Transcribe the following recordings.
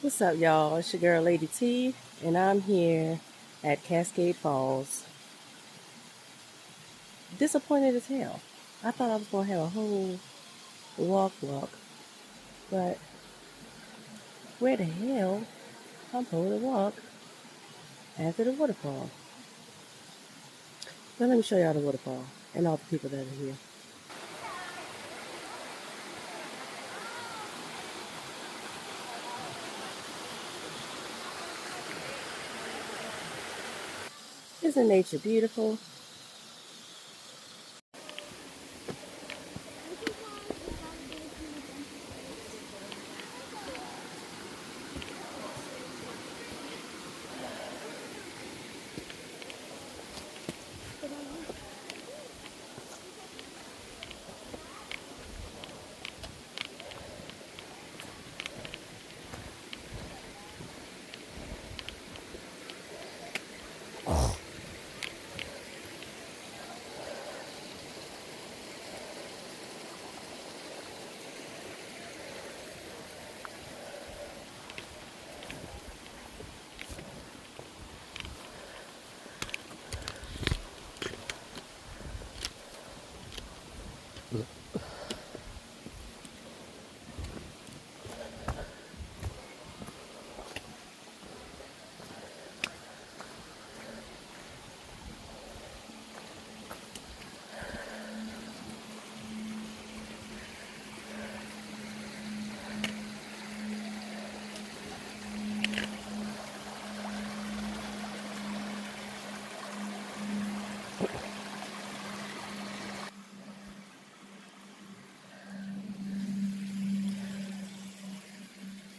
What's up, y'all? It's your girl, Lady T, and I'm here at Cascade Falls. Disappointed as hell. I thought I was going to have a whole walk, but where the hell I'm supposed to walk after the waterfall? Well, let me show y'all the waterfall and all the people that are here. Isn't nature beautiful?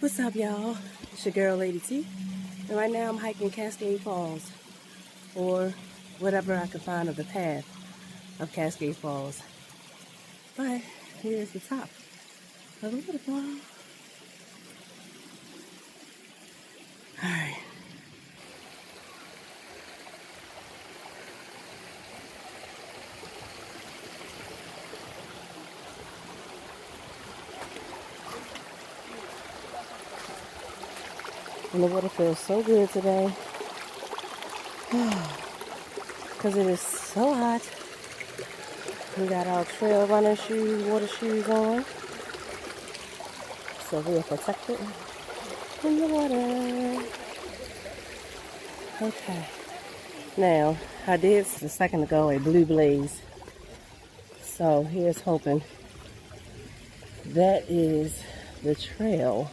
What's up, y'all? It's your girl, Lady T, and right now I'm hiking Cascade Falls, or whatever I can find of the path of Cascade Falls. But here's the top of the waterfall. Alright. And the water feels so good today. Because it is so hot. We got our trail running shoes, water shoes on. So we are protected in the water. Okay. Now, I did a second ago a blue blaze. So here's hoping that is the trail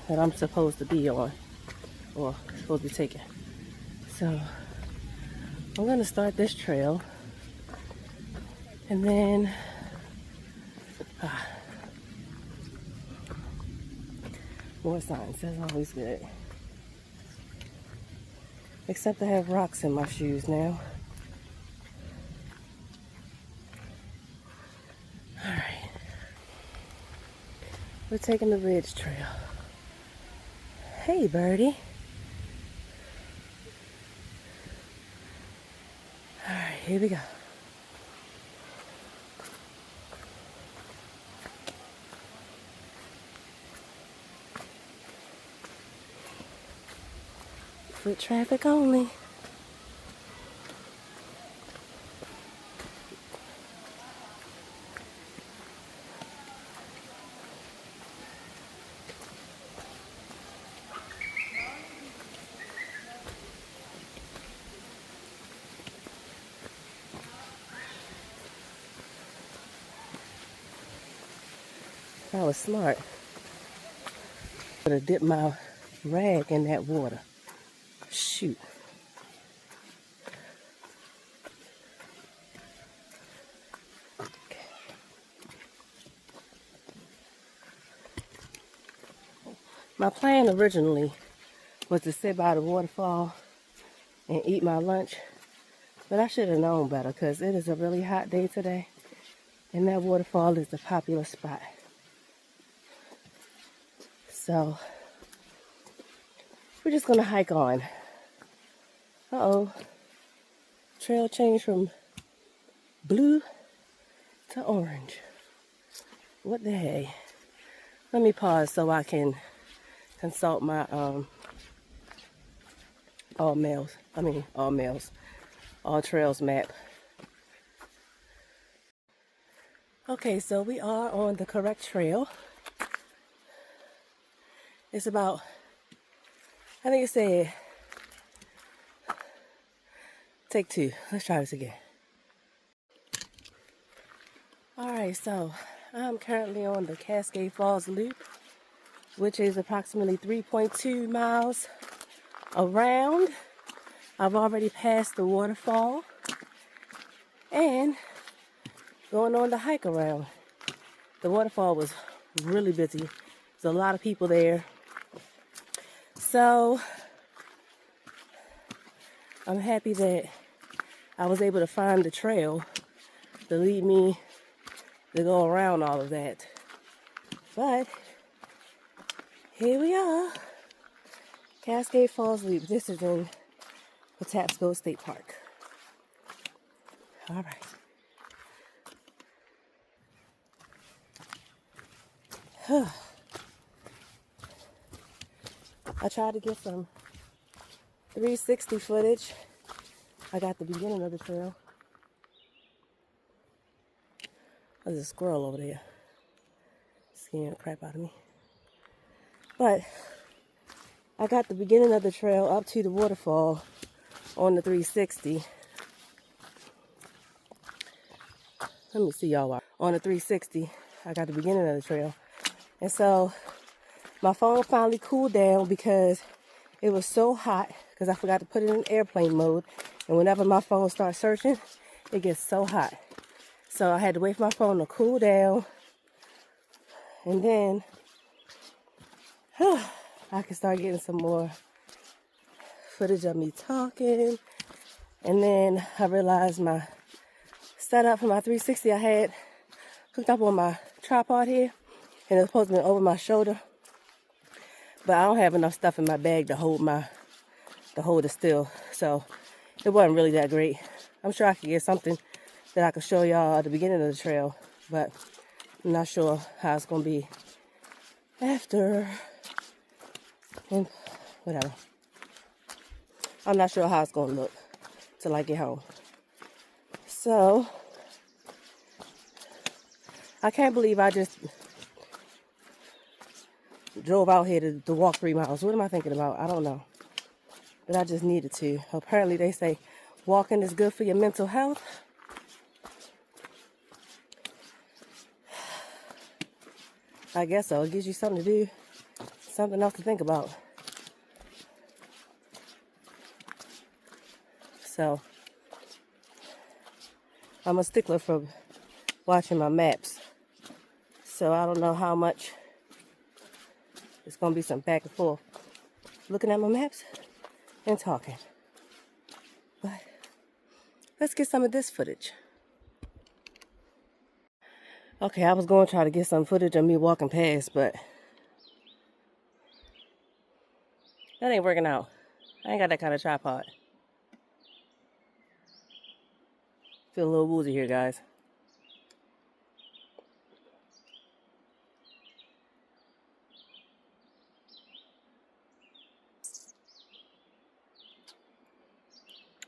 that I'm supposed to be on, or supposed to be taking. So I'm gonna start this trail, and then more signs. That's always good. Except I have rocks in my shoes now. All right, we're taking the ridge trail. Hey, birdie. All right, here we go. Foot traffic only. I was smart. Could have dipped my rag in that water. Shoot. My plan originally was to sit by the waterfall and eat my lunch, but I should have known better because it is a really hot day today, and that waterfall is the popular spot. So we're just gonna hike on. Uh-oh. Trail changed from blue to orange. What the heck? Let me pause so I can, consult my all trails map. Okay, so we are on the correct trail. It's about, I think it said, take two. Let's try this again. Alright, so I'm currently on the Cascade Falls Loop, which is approximately 3.2 miles around. I've already passed the waterfall and going on the hike around. The waterfall was really busy. There's a lot of people there. So I'm happy that I was able to find the trail to lead me to go around all of that. But here we are, Cascade Falls Loop. This is in Patapsco State Park. All right. I tried to get some 360 footage. I got the beginning of the trail. There's a squirrel over there. Scaring the crap out of me. But I got the beginning of the trail up to the waterfall on the 360. Let me see y'all. On the 360, I got the beginning of the trail. And so my phone finally cooled down because it was so hot because I forgot to put it in airplane mode. And whenever my phone starts searching, it gets so hot. So I had to wait for my phone to cool down. And then I can start getting some more footage of me talking. And then I realized my setup for my 360 I had hooked up on my tripod here. And it's supposed to be over my shoulder. But I don't have enough stuff in my bag to hold it still. So it wasn't really that great. I'm sure I could get something that I could show y'all at the beginning of the trail, but I'm not sure how it's gonna be after, and whatever. I'm not sure how it's gonna look till I get home. So I can't believe I just drove out here to walk 3 miles. What am I thinking about? I don't know. But I just needed to. Apparently they say walking is good for your mental health. I guess so. It gives you something to do, something else to think about. So I'm a stickler for watching my maps. So I don't know how much it's going to be some back and forth looking at my maps and talking. But let's get some of this footage. Okay, I was going to try to get some footage of me walking past, but that ain't working out. I ain't got that kind of tripod. Feel a little woozy here, guys.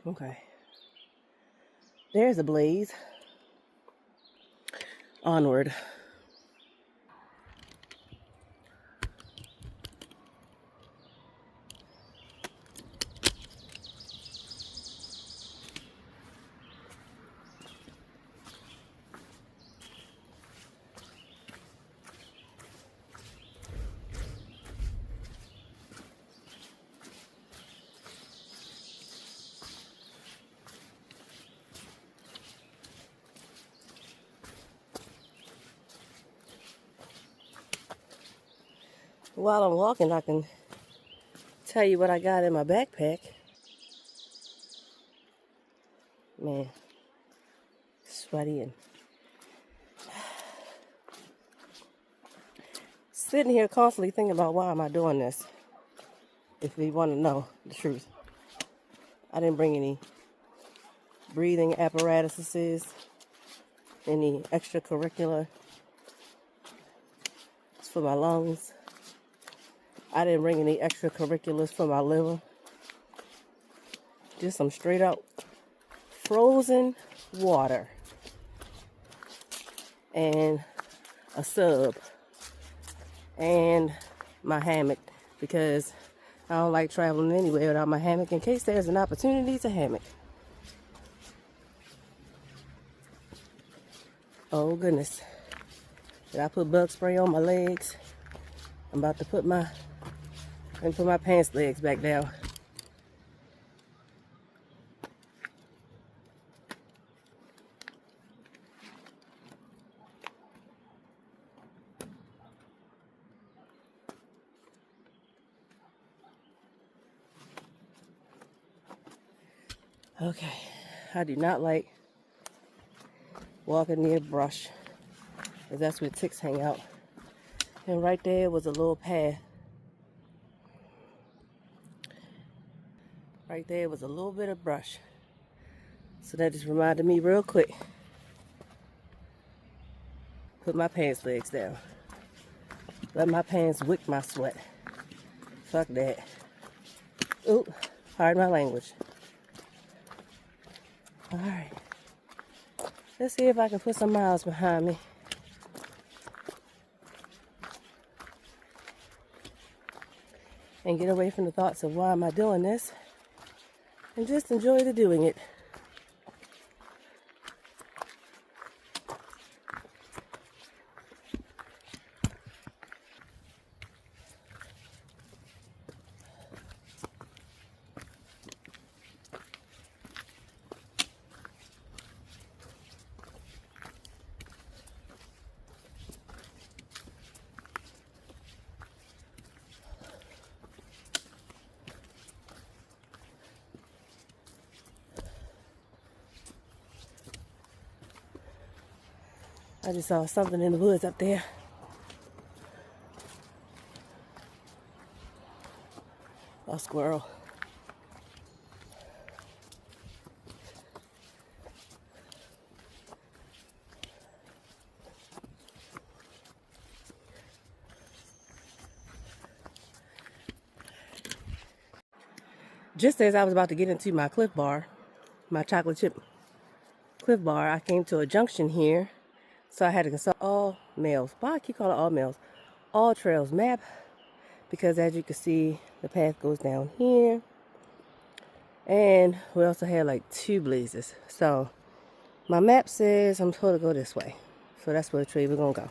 Okay. There's a blaze. Onward. While I'm walking, I can tell you what I got in my backpack. Man, sweaty and sitting here constantly thinking about why am I doing this. If you want to know the truth, I didn't bring any breathing apparatuses, any extracurricular. It's for my lungs. I didn't bring any extracurriculars for my liver. Just some straight up frozen water and a sub and my hammock, because I don't like traveling anywhere without my hammock in case there's an opportunity to hammock. Oh goodness. Did I put bug spray on my legs? I'm about to put my pants legs back down. Okay, I do not like walking near brush, because that's where ticks hang out. And right there was a little path. Right there was a little bit of brush. So that just reminded me real quick. Put my pants legs down. Let my pants wick my sweat. Fuck that. Ooh, pardon my language. Alright. Let's see if I can put some miles behind me. And get away from the thoughts of why am I doing this. And just enjoy the doing it. I just saw something in the woods up there. A squirrel. Just as I was about to get into my Cliff Bar, my chocolate chip Cliff Bar, I came to a junction here. So I had to consult all mails. Why I keep calling it all mails? All trails map. Because as you can see, the path goes down here. And we also had like 2 blazes. So my map says I'm supposed to go this way. So that's where the trail we're going to go.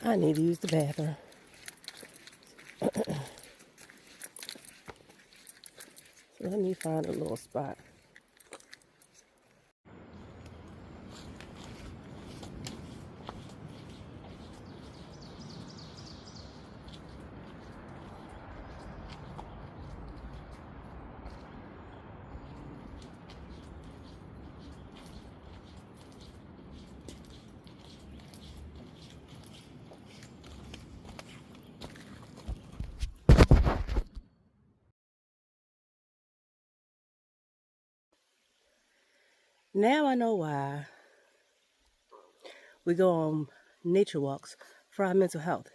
I need to use the bathroom. So let me find a little spot. Now I know why we go on nature walks for our mental health.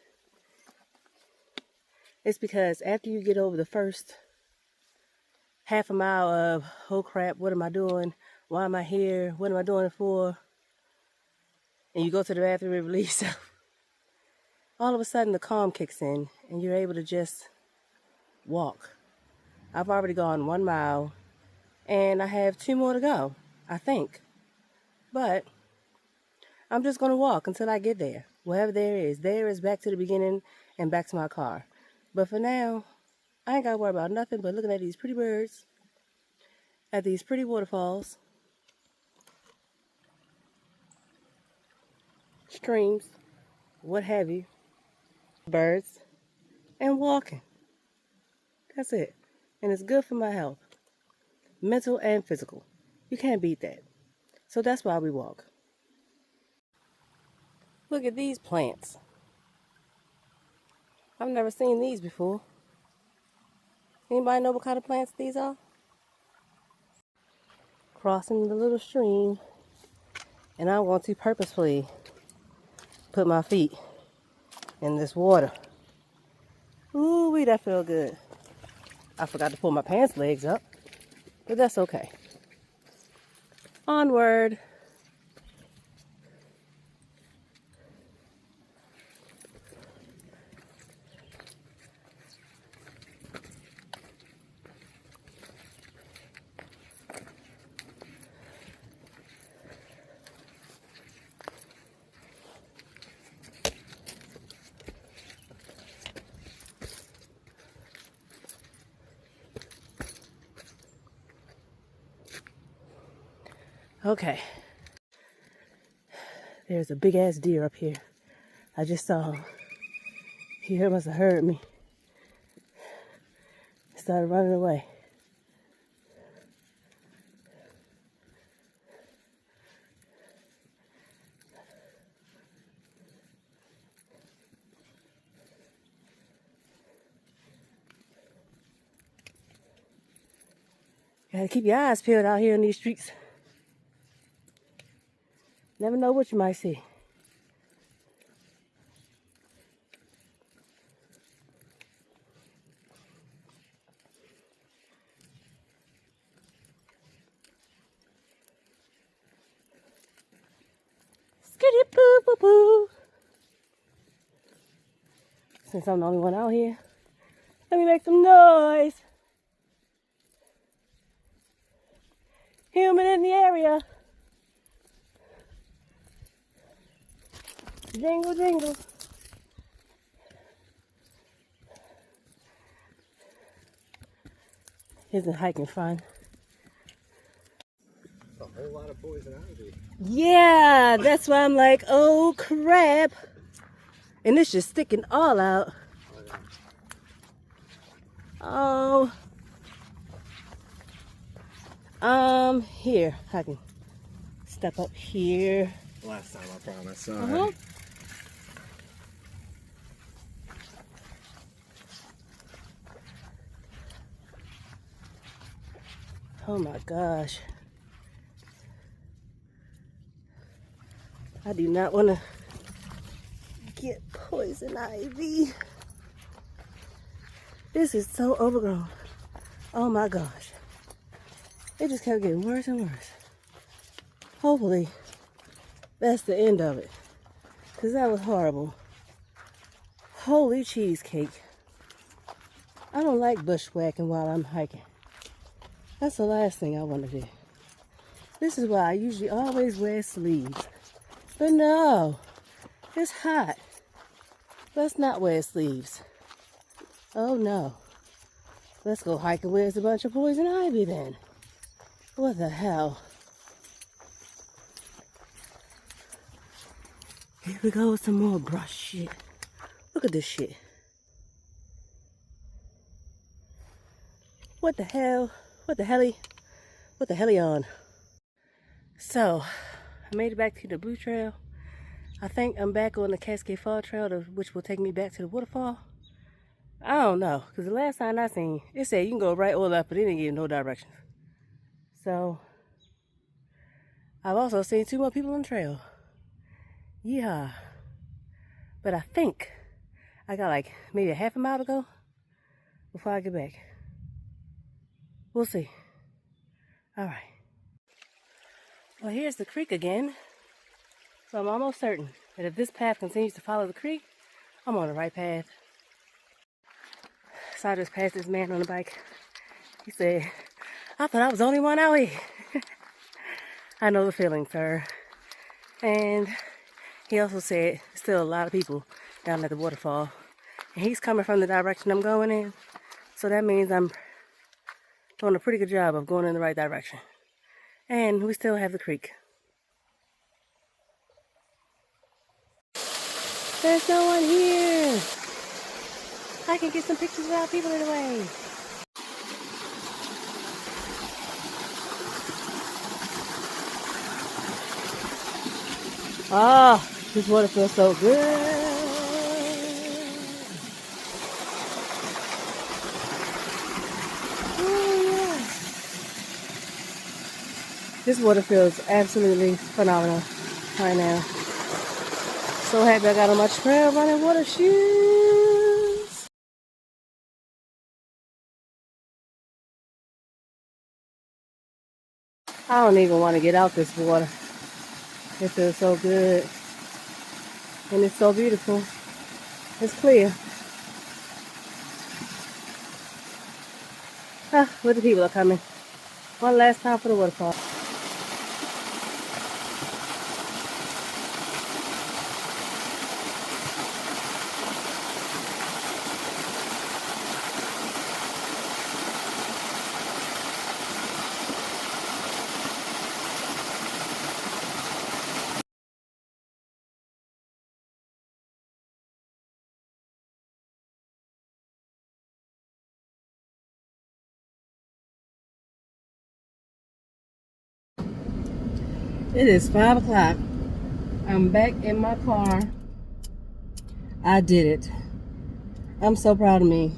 It's because after you get over the first half a mile of, oh crap, what am I doing? Why am I here? What am I doing it for? And you go to the bathroom and release yourself. All of a sudden the calm kicks in and you're able to just walk. I've already gone 1 mile and I have 2 more to go, I think. But I'm just going to walk until I get there. Wherever there is back to the beginning and back to my car. But for now, I ain't got to worry about nothing but looking at these pretty birds, at these pretty waterfalls, streams, what have you, birds, and walking. That's it. And it's good for my health, mental and physical. You can't beat that. So that's why we walk. Look at these plants. I've never seen these before. Anybody know what kind of plants these are? Crossing the little stream. And I want to purposefully put my feet in this water. Ooh, that feel good. I forgot to pull my pants legs up, but that's okay. Onward. Okay. There's a big ass deer up here. I just saw him. He must have heard me. Started running away. Gotta keep your eyes peeled out here in these streets. Never know what you might see. Skitty poo poo poo. Since I'm the only one out here, let me make some noise. Human in the area. Jingle, jingle. Isn't hiking fun? A whole lot of poison ivy. Yeah, that's why I'm like, oh crap. And it's just sticking all out. Oh. Here, I can step up here. Last time, I promise. Oh my gosh. I do not want to get poison ivy. This is so overgrown. Oh my gosh. It just kept getting worse and worse. Hopefully, that's the end of it. Because that was horrible. Holy cheesecake. I don't like bushwhacking while I'm hiking. That's the last thing I want to do. This is why I usually always wear sleeves. But no, it's hot. Let's not wear sleeves. Oh no. Let's go hiking where there's a bunch of poison ivy then. What the hell? Here we go with some more brush shit. Look at this shit. What the hell? What the helly? What the helly on? So, I made it back to the Blue Trail. I think I'm back on the Cascade Fall Trail, which will take me back to the waterfall. I don't know, because the last time I seen, it said you can go right or left, but it didn't give no directions. So, I've also seen 2 more people on the trail. Yeah. But I think I got like maybe a half a mile to go before I get back. We'll see. All right. Well, here's the creek again. So I'm almost certain that if this path continues to follow the creek, I'm on the right path. So I just passed this man on the bike. He said, I thought I was the only one out here. I know the feeling, sir. And he also said still a lot of people down at the waterfall. And he's coming from the direction I'm going in. So that means I'm doing a pretty good job of going in the right direction. And we still have the creek. There's no one here. I can get some pictures without people in the way. Ah, this water feels so good. Oh, yeah. This water feels absolutely phenomenal right now. So happy I got on my trail running water shoes. I don't even want to get out this water. It feels so good. And it's so beautiful. It's clear. Ah, where the people are coming. One last time for the waterfall. It is 5 o'clock. I'm back in my car. I did it. I'm so proud of me.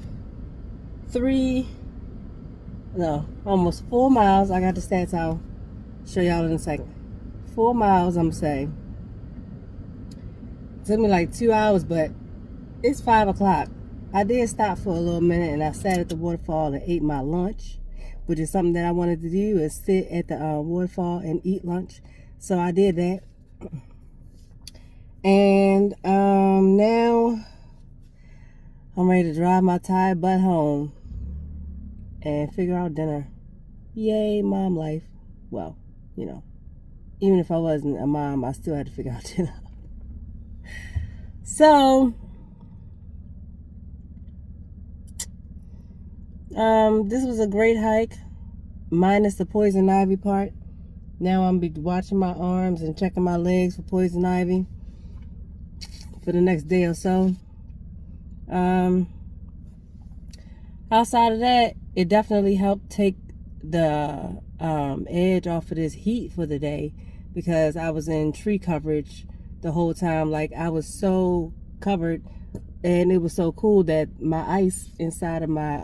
Almost 4 miles. I got the stats. I'll show y'all in a second. 4 miles, I'm saying. It took me like 2 hours, but it's 5 o'clock. I did stop for a little minute and I sat at the waterfall and ate my lunch, which is something that I wanted to do, is sit at the waterfall and eat lunch. So I did that. And now I'm ready to drive my tired butt home and figure out dinner. Yay, mom life. Well, you know, even if I wasn't a mom, I still had to figure out dinner. So, this was a great hike, minus the poison ivy part. Now I'm be watching my arms and checking my legs for poison ivy for the next day or so. Outside of that, it definitely helped take the edge off of this heat for the day, because I was in tree coverage the whole time. Like, I was so covered, and it was so cool that my ice inside of my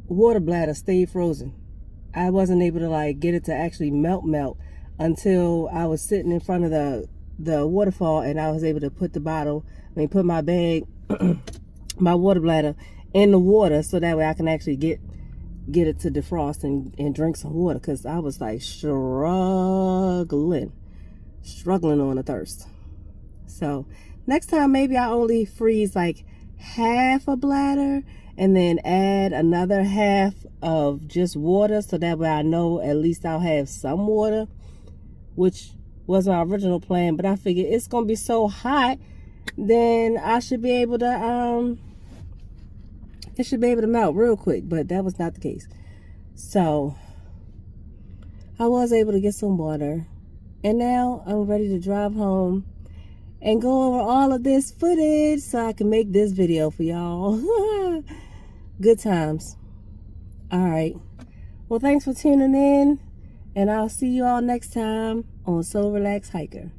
water bladder stayed frozen. I wasn't able to like get it to actually melt until I was sitting in front of the waterfall, and I was able to put put my bag, my water bladder in the water, so that way I can actually get it to defrost and drink some water, because I was like struggling on the thirst. So next time, maybe I only freeze like half a bladder and then add another half of just water, so that way I know at least I'll have some water, which was my original plan. But I figured it's gonna be so hot, then I should be able to it should be able to melt real quick, but that was not the case. So I was able to get some water, and now I'm ready to drive home and go over all of this footage so I can make this video for y'all. Good times. All right. Well, thanks for tuning in, and I'll see you all next time on Soul Relax Hiker.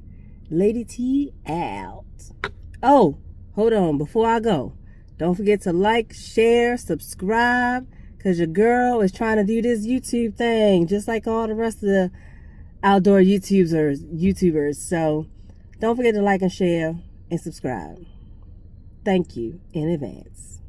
Lady T out. Oh, hold on. Before I go, don't forget to like, share, subscribe, because your girl is trying to do this YouTube thing just like all the rest of the outdoor YouTubers. So don't forget to like and share and subscribe. Thank you in advance.